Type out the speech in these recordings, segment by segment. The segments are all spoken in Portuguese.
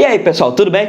E aí pessoal, tudo bem?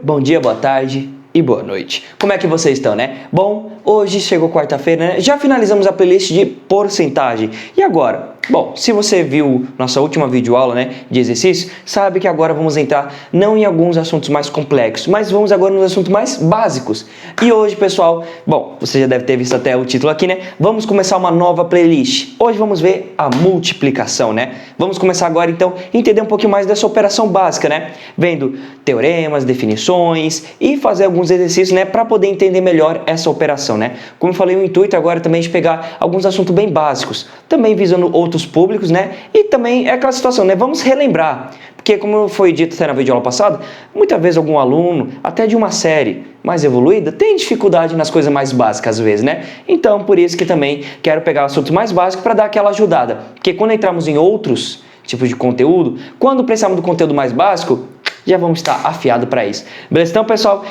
Bom dia, boa tarde e boa noite. Como é que vocês estão, né? Bom, hoje chegou quarta-feira, né? Já finalizamos a playlist de porcentagem. E agora? Bom, se você viu nossa última videoaula, né, de exercício, sabe que agora vamos entrar não em alguns assuntos mais complexos, mas vamos agora nos assuntos mais básicos. E hoje, pessoal, bom, você já deve ter visto até o título aqui, né? Vamos começar uma nova playlist. Hoje vamos ver a multiplicação, né? Vamos começar agora, então, a entender um pouquinho mais dessa operação básica, né? Vendo teoremas, definições e fazer alguns exercícios, né, para poder entender melhor essa operação, né? Como eu falei, o intuito agora também é de pegar alguns assuntos bem básicos, também visando outros públicos, né? E também é aquela situação, né? Vamos relembrar, porque como foi dito até na videoaula passada, muitas vezes algum aluno, até de uma série mais evoluída, tem dificuldade nas coisas mais básicas às vezes, né? Então, por isso que também quero pegar assuntos mais básicos para dar aquela ajudada, porque quando entramos em outros tipos de conteúdo, quando precisamos do conteúdo mais básico, já vamos estar afiado para isso. Beleza? Então, pessoal,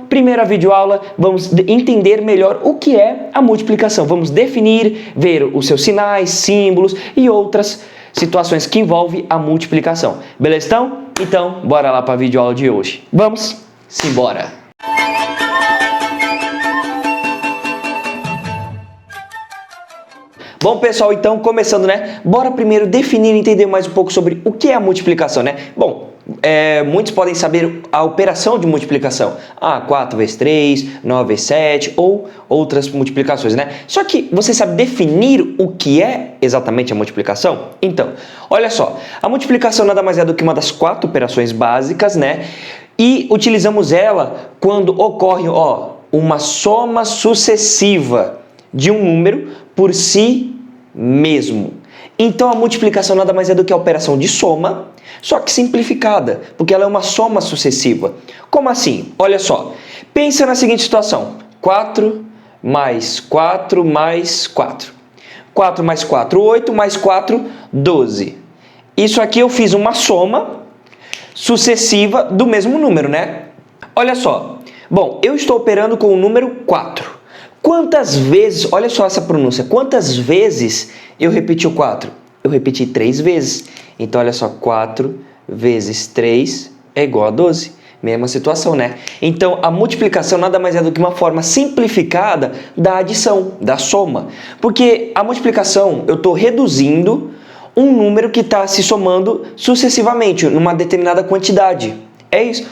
primeira videoaula, vamos entender melhor o que é a multiplicação. Vamos definir, ver os seus sinais, símbolos e outras situações que envolvem a multiplicação. Beleza? Então, bora lá para a videoaula de hoje. Vamos embora! Bom, pessoal, então, começando, né? Bora primeiro definir e entender mais um pouco sobre o que é a multiplicação, né? Bom, muitos podem saber a operação de multiplicação. 4 vezes 3, 9 vezes 7 ou outras multiplicações, né? Só que você sabe definir o que é exatamente a multiplicação? Então, olha só, a multiplicação nada mais é do que uma das 4 operações básicas, né? E utilizamos ela quando ocorre, uma soma sucessiva de um número por si mesmo. Então a multiplicação nada mais é do que a operação de soma, só que simplificada, porque ela é uma soma sucessiva. Como assim? Olha só, pensa na seguinte situação: 4 mais 4 mais 4. 4 mais 4, 8 mais 4, 12. Isso aqui eu fiz uma soma sucessiva do mesmo número, né? Olha só, bom, eu estou operando com o número 4. Quantas vezes, olha só essa pronúncia, quantas vezes eu repeti o 4? Eu repeti 3 vezes. Então, olha só, 4 vezes 3 é igual a 12. Mesma situação, né? Então, a multiplicação nada mais é do que uma forma simplificada da adição, da soma. Porque a multiplicação, eu estou reduzindo um número que está se somando sucessivamente, numa determinada quantidade. É isso.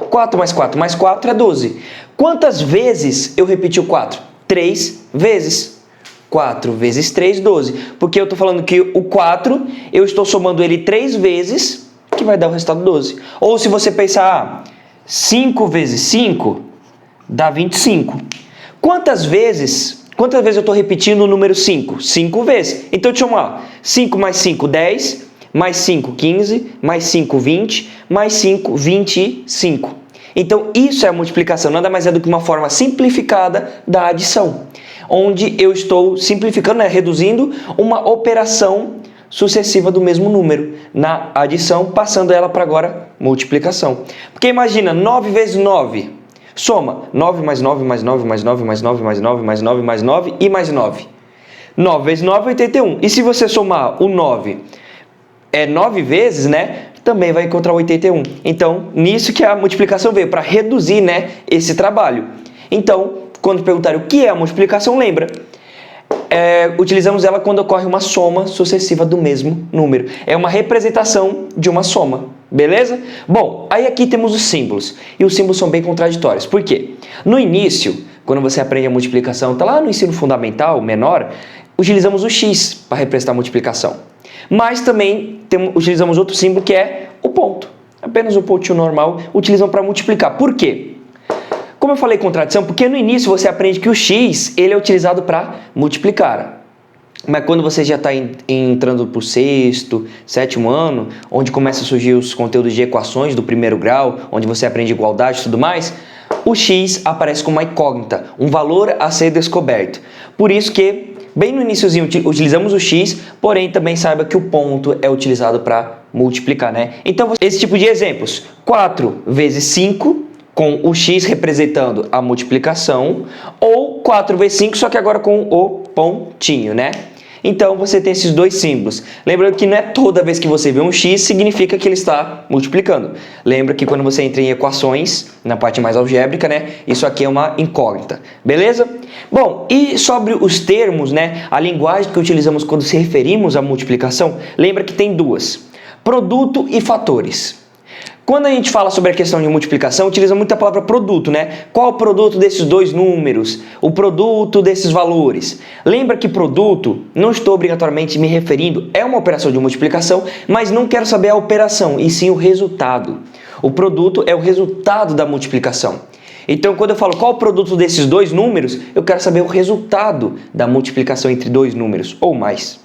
4 mais 4 mais 4 é 12. Quantas vezes eu repeti o 4? 3 vezes. 4 vezes 3, 12. Porque eu estou falando que o 4, eu estou somando ele 3 vezes, que vai dar o resultado 12. Ou se você pensar, 5 vezes 5 dá 25. Quantas vezes eu estou repetindo o número 5? 5 vezes. Então, deixa eu chamar. 5 mais 5, 10. Mais 5, 15. Mais 5, 20. Mais 5, 25. Então, isso é a multiplicação, nada mais é do que uma forma simplificada da adição, onde eu estou simplificando, reduzindo uma operação sucessiva do mesmo número na adição, passando ela para agora multiplicação. Porque imagina, 9 vezes 9, soma 9 mais 9 mais 9 mais 9 mais 9 mais 9 mais 9 mais 9 e mais 9. 9 vezes 9 é 81. E se você somar o 9 9 vezes, né? Também vai encontrar 81. Então, nisso que a multiplicação veio, para reduzir, né, esse trabalho. Então, quando perguntarem o que é a multiplicação, lembra? Utilizamos ela quando ocorre uma soma sucessiva do mesmo número. É uma representação de uma soma, beleza? Bom, aí aqui temos os símbolos. E os símbolos são bem contraditórios. Por quê? No início, quando você aprende a multiplicação, tá lá no ensino fundamental, menor, utilizamos o x para representar a multiplicação. Mas também utilizamos outro símbolo que é o ponto. Apenas o pontinho normal utilizam para multiplicar. Por quê? Como eu falei contradição, porque no início você aprende que o x ele é utilizado para multiplicar. Mas quando você já está entrando para o 6º, 7º ano, onde começam a surgir os conteúdos de equações do primeiro grau, onde você aprende igualdade e tudo mais, o x aparece como uma incógnita, um valor a ser descoberto. Por isso que bem no iniciozinho utilizamos o x, porém também saiba que o ponto é utilizado para multiplicar, né? Então, esse tipo de exemplos, 4 vezes 5, com o x representando a multiplicação, ou 4 vezes 5, só que agora com o pontinho, né? Então você tem esses dois símbolos. Lembrando que não é toda vez que você vê um x significa que ele está multiplicando. Lembra que quando você entra em equações, na parte mais algébrica, né, isso aqui é uma incógnita. Beleza? Bom, e sobre os termos, né, a linguagem que utilizamos quando se referimos à multiplicação, lembra que tem duas: produto e fatores. Quando a gente fala sobre a questão de multiplicação, utiliza muito a palavra produto, né? Qual o produto desses dois números? O produto desses valores. Lembra que produto, não estou obrigatoriamente me referindo, é uma operação de multiplicação, mas não quero saber a operação, e sim o resultado. O produto é o resultado da multiplicação. Então, quando eu falo qual o produto desses dois números, eu quero saber o resultado da multiplicação entre dois números ou mais.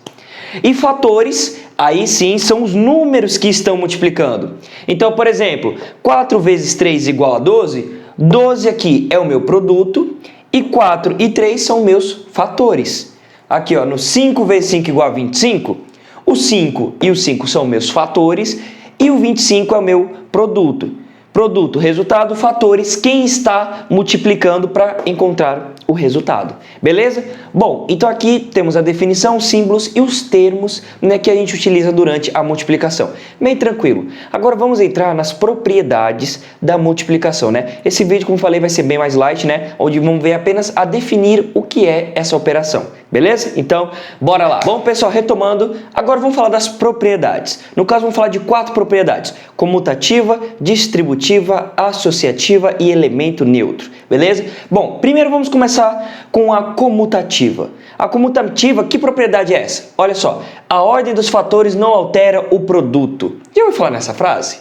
E fatores, aí sim, são os números que estão multiplicando. Então, por exemplo, 4 vezes 3 igual a 12, 12 aqui é o meu produto e 4 e 3 são meus fatores. Aqui, ó, no 5 vezes 5 igual a 25, o 5 e o 5 são meus fatores e o 25 é o meu produto. Produto, resultado, fatores, quem está multiplicando para encontrar o resultado. Beleza? Bom, então aqui temos a definição, os símbolos e os termos, né, que a gente utiliza durante a multiplicação. Bem tranquilo. Agora vamos entrar nas propriedades da multiplicação, né? Esse vídeo, como falei, vai ser bem mais light, né? Onde vamos ver apenas a definir o que é essa operação. Beleza? Então, bora lá. Bom, pessoal, retomando, agora vamos falar das propriedades. No caso, vamos falar de 4 propriedades: comutativa, distributiva, associativa e elemento neutro. Beleza? Bom, primeiro vamos começar com a comutativa. A comutativa, que propriedade é essa? Olha só, a ordem dos fatores não altera o produto. Já ouviu falar nessa frase?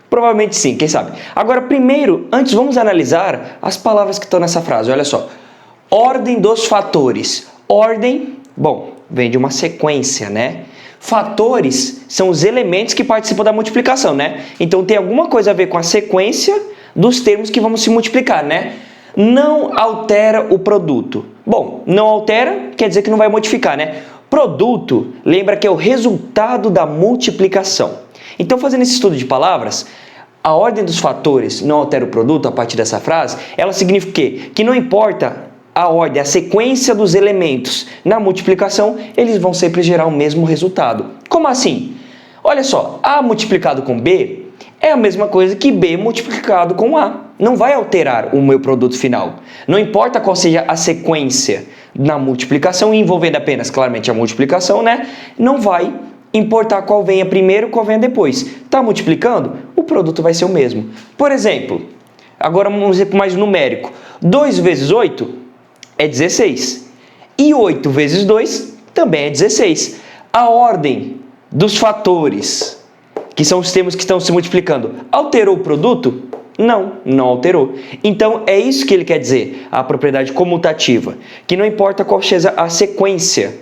Provavelmente sim, quem sabe? Agora, primeiro, antes vamos analisar as palavras que estão nessa frase. Olha só, ordem dos fatores. Ordem, bom, vem de uma sequência, né? Fatores são os elementos que participam da multiplicação, né? Então tem alguma coisa a ver com a sequência dos termos que vamos se multiplicar, né? Não altera o produto. Bom, não altera quer dizer que não vai modificar, né? Produto, lembra que é o resultado da multiplicação. Então, fazendo esse estudo de palavras, a ordem dos fatores não altera o produto, a partir dessa frase, ela significa o quê? Que não importa a ordem, a sequência dos elementos na multiplicação, eles vão sempre gerar o mesmo resultado. Como assim? Olha só, A multiplicado com B é a mesma coisa que B multiplicado com A. Não vai alterar o meu produto final. Não importa qual seja a sequência na multiplicação, envolvendo apenas, claramente, a multiplicação, né? Não vai importar qual venha primeiro, qual venha depois. Está multiplicando? O produto vai ser o mesmo. Por exemplo, agora um exemplo mais numérico. 2 vezes 8 é 16. E 8 vezes 2 também é 16. A ordem dos fatores, que são os termos que estão se multiplicando, alterou o produto? Não, não alterou. Então, é isso que ele quer dizer, a propriedade comutativa, que não importa qual seja a sequência,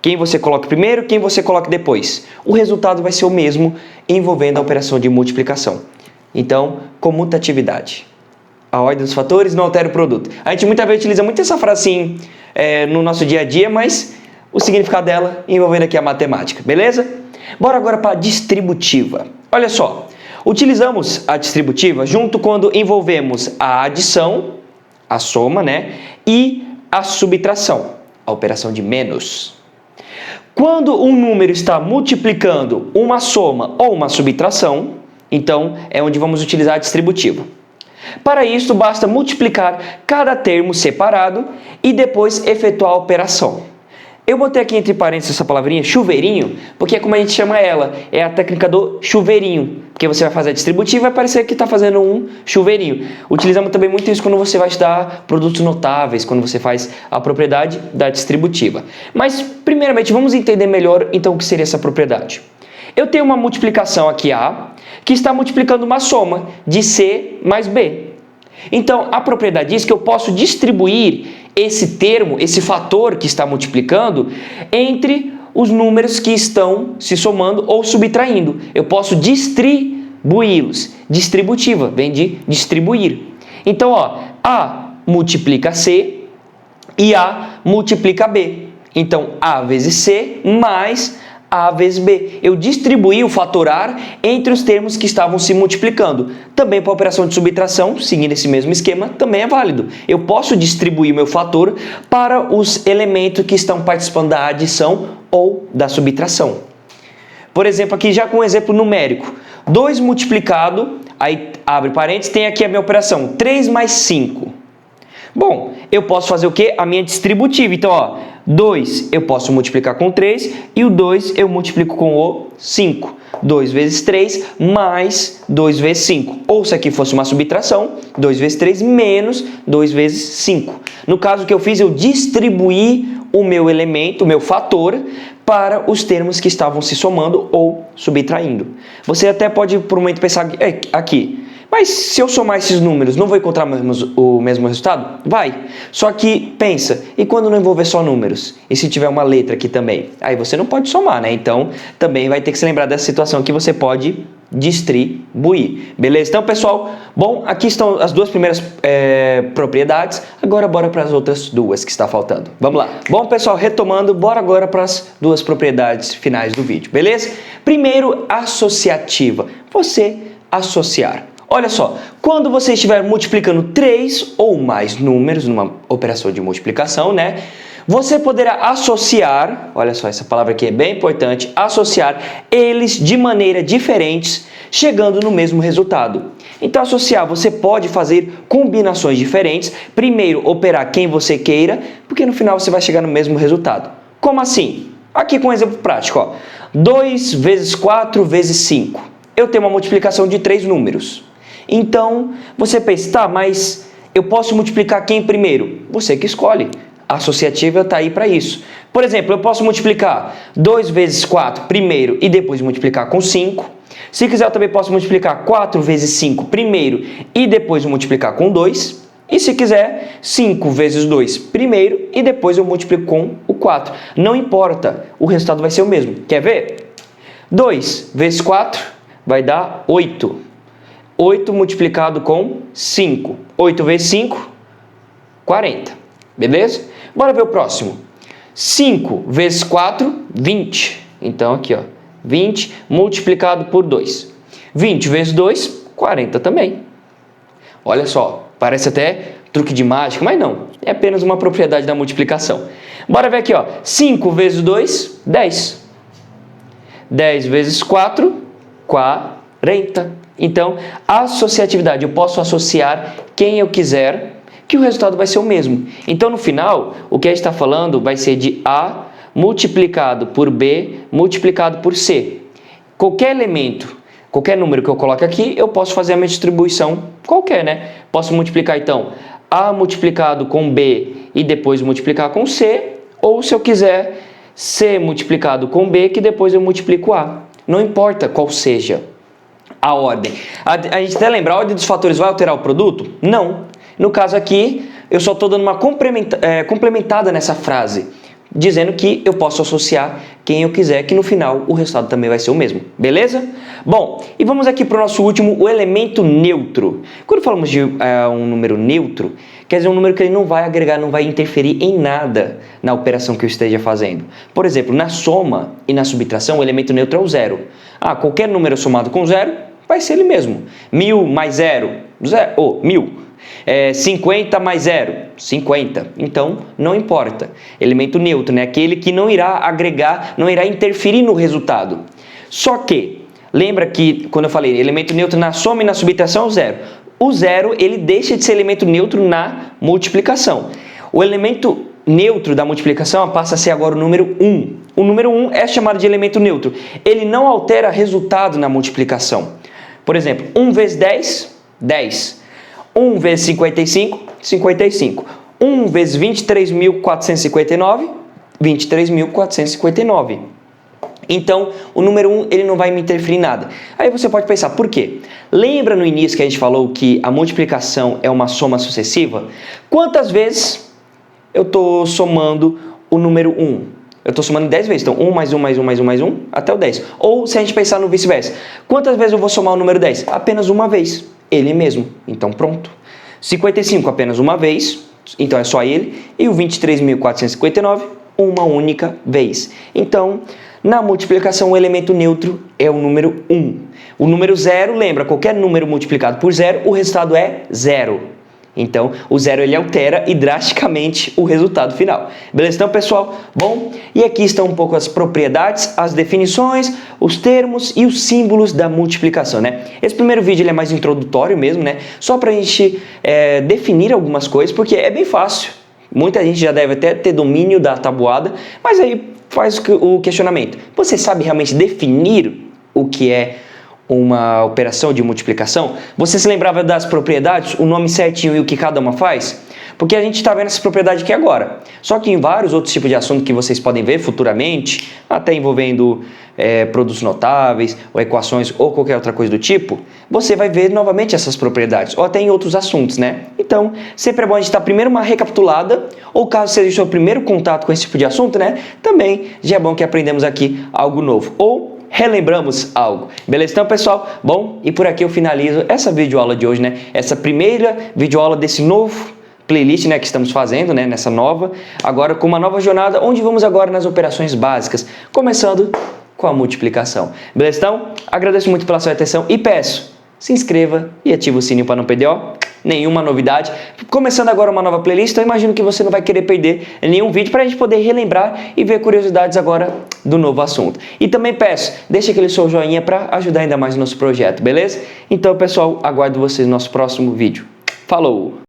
quem você coloca primeiro, quem você coloca depois, o resultado vai ser o mesmo envolvendo a operação de multiplicação. Então, comutatividade. A ordem dos fatores não altera o produto. A gente muitas vezes utiliza muito essa frase assim, no nosso dia a dia, mas o significado dela envolvendo aqui a matemática, beleza? Bora agora para a distributiva. Olha só, utilizamos a distributiva junto quando envolvemos a adição, a soma, né? E a subtração, a operação de menos. Quando um número está multiplicando uma soma ou uma subtração, então é onde vamos utilizar a distributiva. Para isso, basta multiplicar cada termo separado e depois efetuar a operação. Eu botei aqui entre parênteses essa palavrinha, chuveirinho, porque é como a gente chama ela, é a técnica do chuveirinho, porque você vai fazer a distributiva e vai parecer que está fazendo um chuveirinho. Utilizamos também muito isso quando você vai estudar produtos notáveis, quando você faz a propriedade da distributiva. Mas, primeiramente, vamos entender melhor então o que seria essa propriedade. Eu tenho uma multiplicação aqui A, que está multiplicando uma soma de C mais B. Então, a propriedade diz que eu posso distribuir esse termo, esse fator que está multiplicando, entre os números que estão se somando ou subtraindo. Eu posso distribuí-los. Distributiva, vem de distribuir. Então, ó, A multiplica C e A multiplica B. Então, A vezes C mais A vezes B. Eu distribuí o fator A entre os termos que estavam se multiplicando. Também para a operação de subtração, seguindo esse mesmo esquema, também é válido. Eu posso distribuir meu fator para os elementos que estão participando da adição ou da subtração. Por exemplo, aqui já com um exemplo numérico. 2 multiplicado, aí abre parênteses, tem aqui a minha operação, 3 mais 5. Bom, eu posso fazer o quê? A minha distributiva. Então, ó, 2 eu posso multiplicar com 3 e o 2 eu multiplico com o 5. 2 vezes 3 mais 2 vezes 5. Ou se aqui fosse uma subtração, 2 vezes 3 menos 2 vezes 5. No caso que eu fiz, eu distribuí o meu elemento, o meu fator, para os termos que estavam se somando ou subtraindo. Você até pode, por um momento, pensar aqui, mas se eu somar esses números, não vou encontrar o mesmo resultado? Vai. Só que, pensa, e quando não envolver só números? E se tiver uma letra aqui também? Aí você não pode somar, né? Então, também vai ter que se lembrar dessa situação que você pode distribuir. Beleza? Então, pessoal, bom, aqui estão as duas primeiras propriedades. Agora, bora para as outras duas que está faltando. Vamos lá. Bom, pessoal, retomando, bora agora para as duas propriedades finais do vídeo, beleza? Primeiro, associativa. Você associar. Olha só, quando você estiver multiplicando 3 ou mais números numa operação de multiplicação, né? Você poderá associar, olha só, essa palavra aqui é bem importante, associar eles de maneira diferentes, chegando no mesmo resultado. Então, associar, você pode fazer combinações diferentes, primeiro operar quem você queira, porque no final você vai chegar no mesmo resultado. Como assim? Aqui com um exemplo prático, ó. 2 vezes 4 vezes 5. Eu tenho uma multiplicação de 3 números. Então, você pensa, tá, mas eu posso multiplicar quem primeiro? Você que escolhe. A associativa está aí para isso. Por exemplo, eu posso multiplicar 2 vezes 4 primeiro e depois multiplicar com 5. Se quiser, eu também posso multiplicar 4 vezes 5 primeiro e depois multiplicar com 2. E se quiser, 5 vezes 2 primeiro e depois eu multiplico com o 4. Não importa, o resultado vai ser o mesmo. Quer ver? 2 vezes 4 vai dar 8. 8 multiplicado com 5. 8 vezes 5, 40. Beleza? Bora ver o próximo. 5 vezes 4, 20. Então, aqui, ó. 20 multiplicado por 2. 20 vezes 2, 40 também. Olha só, parece até truque de mágica, mas não. É apenas uma propriedade da multiplicação. Bora ver aqui, ó. 5 vezes 2, 10. 10 vezes 4, 40. Então, associatividade, eu posso associar quem eu quiser, que o resultado vai ser o mesmo. Então, no final, o que a gente está falando vai ser de A multiplicado por B multiplicado por C. Qualquer elemento, qualquer número que eu coloque aqui, eu posso fazer a minha distribuição qualquer, né? Posso multiplicar, então, A multiplicado com B e depois multiplicar com C, ou se eu quiser, C multiplicado com B, que depois eu multiplico A. Não importa qual seja a ordem. A gente até lembra, a ordem dos fatores vai alterar o produto? Não. No caso aqui, eu só estou dando uma complementada nessa frase, dizendo que eu posso associar quem eu quiser, que no final o resultado também vai ser o mesmo. Beleza? Bom, e vamos aqui para o nosso último, o elemento neutro. Quando falamos de um número neutro, quer dizer um número que ele não vai agregar, não vai interferir em nada na operação que eu esteja fazendo. Por exemplo, na soma e na subtração, o elemento neutro é o zero. Qualquer número somado com zero vai ser ele mesmo. 1000 mais 0, 1000. 50 mais 0, 50. Então, não importa. Elemento neutro, né? Aquele que não irá agregar, não irá interferir no resultado. Só que, lembra que quando eu falei elemento neutro na soma e na subtração é o zero. O zero, ele deixa de ser elemento neutro na multiplicação. O elemento neutro da multiplicação passa a ser agora o número 1. O número 1 é chamado de elemento neutro. Ele não altera resultado na multiplicação. Por exemplo, 1 vezes 10, 10. 1 vezes 55, 55. 1 vezes 23.459, 23.459. Então, o número 1 ele não vai me interferir em nada. Aí você pode pensar, por quê? Lembra no início que a gente falou que a multiplicação é uma soma sucessiva? Quantas vezes eu estou somando o número 1? Eu estou somando 10 vezes. Então, 1 mais 1 mais 1 mais 1 mais 1, até o 10. Ou se a gente pensar no vice-versa, quantas vezes eu vou somar o número 10? Apenas uma vez. Ele mesmo. Então, pronto. 55 apenas uma vez. Então, é só ele. E o 23.459, uma única vez. Então, Na multiplicação, o elemento neutro é o número 1. O número 0, lembra, qualquer número multiplicado por 0, o resultado é 0. Então, o 0 ele altera e drasticamente o resultado final. Beleza? Então, pessoal, bom, e aqui estão um pouco as propriedades, as definições, os termos e os símbolos da multiplicação, né? Esse primeiro vídeo ele é mais introdutório mesmo, né? Só para a gente definir algumas coisas, porque é bem fácil. Muita gente já deve até ter domínio da tabuada, mas aí faz o questionamento. Você sabe realmente definir o que é uma operação de multiplicação? Você se lembrava das propriedades, o nome certinho e o que cada uma faz? Porque a gente está vendo essa propriedade aqui agora. Só que em vários outros tipos de assunto que vocês podem ver futuramente, até envolvendo produtos notáveis, ou equações, ou qualquer outra coisa do tipo, você vai ver novamente essas propriedades, ou até em outros assuntos, né? Então, sempre é bom a gente dar primeiro uma recapitulada, ou caso seja o seu primeiro contato com esse tipo de assunto, né? Também já é bom que aprendemos aqui algo novo. Ou relembramos algo. Beleza? Então, pessoal, bom, e por aqui eu finalizo essa videoaula de hoje, né? Essa primeira videoaula desse novo playlist, né, que estamos fazendo, né, nessa nova, agora com uma nova jornada, onde vamos agora nas operações básicas, começando com a multiplicação. Beleza? Então, agradeço muito pela sua atenção e peço, se inscreva e ative o sininho para não perder, nenhuma novidade. Começando agora uma nova playlist, eu imagino que você não vai querer perder nenhum vídeo para a gente poder relembrar e ver curiosidades agora do novo assunto. E também peço, deixa aquele seu joinha para ajudar ainda mais o nosso projeto, beleza? Então, pessoal, aguardo vocês no nosso próximo vídeo. Falou!